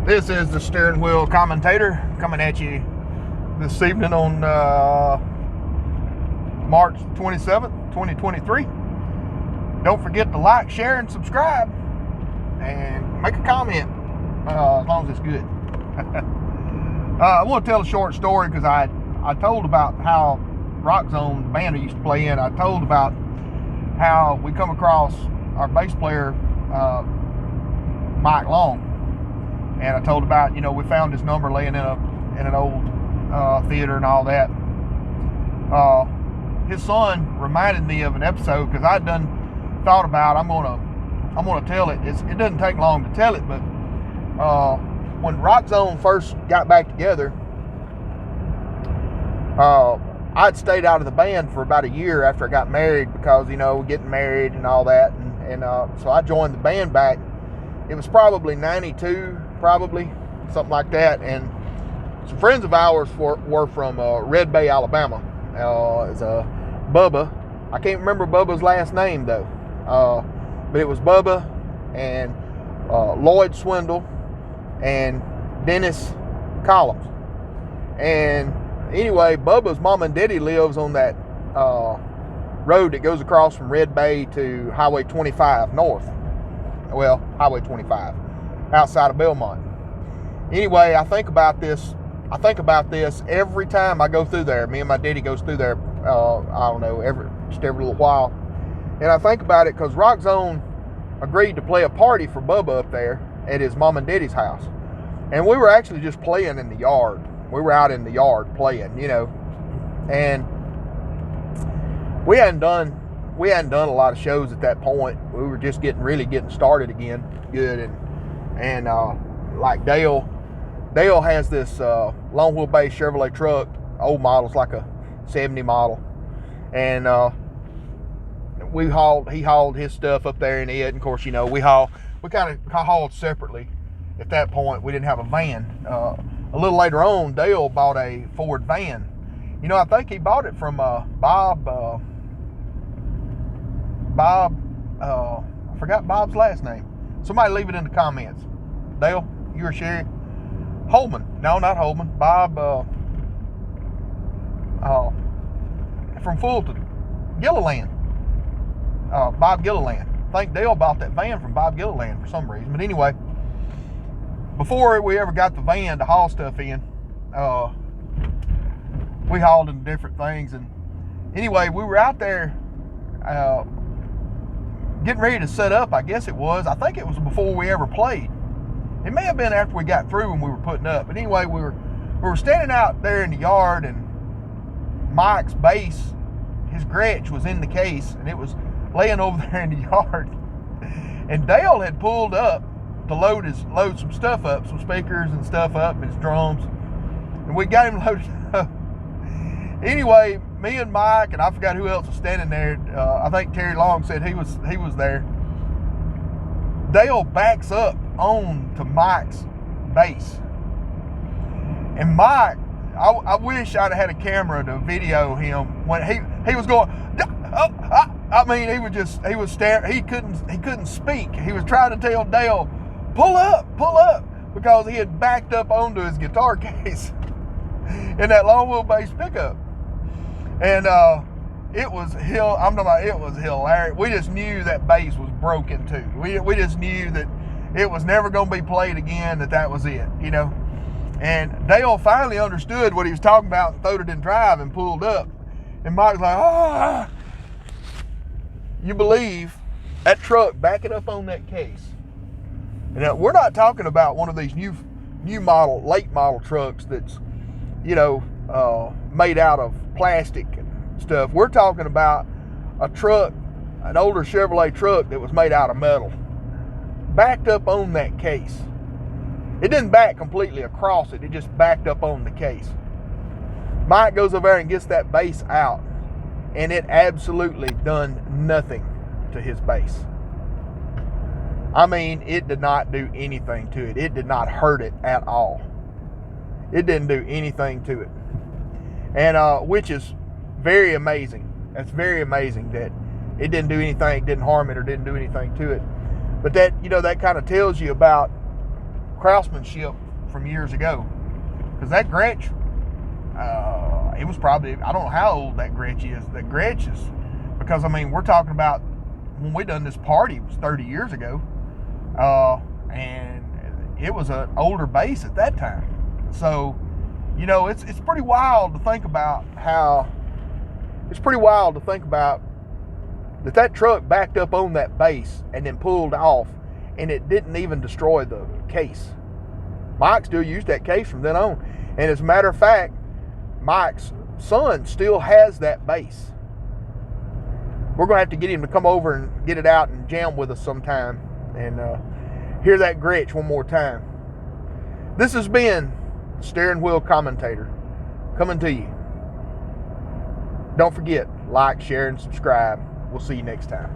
This is the Steering Wheel Commentator coming at you this evening on March 27th, 2023. Don't forget to like, share, and subscribe, and make a comment as long as it's good. I want to tell a short story because I told about how Rock Zone, the band I used to play in, I told about how we come across our bass player, Mike Long. And I told about, we found his number laying in an old theater and all that. His son reminded me of an episode because I'd done thought about I'm gonna tell it. It doesn't take long to tell it, but when Rock Zone first got back together, I'd stayed out of the band for about a year after I got married because getting married and all that, and so I joined the band back. It was probably 92, something like that. And some friends of ours were from Red Bay, Alabama. It's Bubba. I can't remember Bubba's last name though, but it was Bubba and Lloyd Swindle and Dennis Collins. And anyway, Bubba's mom and daddy lives on that road that goes across from Red Bay to Highway 25 north. Well, Highway 25, outside of Belmont. Anyway, I think about this every time I go through there. Me and my daddy goes through there, I don't know, every little while. And I think about it because Rock Zone agreed to play a party for Bubba up there at his mom and daddy's house. And we were actually just playing in the yard. We were out in the yard playing, and we hadn't done a lot of shows at that point. We were just getting started again, good. And like Dale has this long wheelbase Chevrolet truck, old model, it's like a 70 model, and he hauled his stuff up there in it. And of course, we kind of hauled separately. At that point, we didn't have a van. A little later on, Dale bought a Ford van. I think he bought it from Bob. I forgot Bob's last name. Somebody leave it in the comments. Dale, you or Sherry? Holman. No, not Holman. Bob from Fulton. Gilliland. Bob Gilliland. I think Dale bought that van from Bob Gilliland for some reason. But anyway, before we ever got the van to haul stuff in, we hauled in different things. And anyway, we were out there getting ready to set up, I guess it was. I think it was before we ever played. It may have been after we got through when we were putting up. But anyway, we were standing out there in the yard, and Mike's bass, his Gretsch, was in the case, and it was laying over there in the yard. And Dale had pulled up to load some stuff up, some speakers and stuff up, and his drums. And we got him loaded up. Anyway, me and Mike, and I forgot who else was standing there. I think Terry Long said he was there. Dale backs up on to Mike's bass. And Mike, I wish I'd had a camera to video him when he was going. He was staring. He couldn't speak. He was trying to tell Dale, pull up, because he had backed up onto his guitar case in that long wheelbase pickup. And it was hilarious. We just knew that bass was broken too. We just knew that it was never going to be played again, that was it, And Dale finally understood what he was talking about and throwed it in drive and pulled up. And Mike's like, you believe that truck backing up on that case? And we're not talking about one of these new model, late model trucks that's, made out of plastic and stuff. We're talking about a truck, an older Chevrolet truck that was made out of metal, backed up on that case. It didn't back completely across it. It just backed up on the case. Mike goes over there and gets that bass out, and it absolutely done nothing to his bass. I mean, it did not do anything to it. It did not hurt it at all. It didn't do anything to it. And which is very amazing. That's very amazing that it didn't do anything, didn't harm it, or didn't do anything to it. But that, that kind of tells you about craftsmanship from years ago. Because that Gretsch, it was probably, I don't know how old that Gretsch is. That Gretsch is, because I mean, we're talking about when we done this party, it was 30 years ago. And it was an older bass at that time. So, you know, it's pretty wild to think about that truck backed up on that bass and then pulled off, and it didn't even destroy the case. Mike still used that case from then on. And as a matter of fact, Mike's son still has that bass. We're going to have to get him to come over and get it out and jam with us sometime and hear that Gretsch one more time. This has been Steering Wheel Commentator coming to you. Don't forget, like, share, and subscribe. We'll see you next time.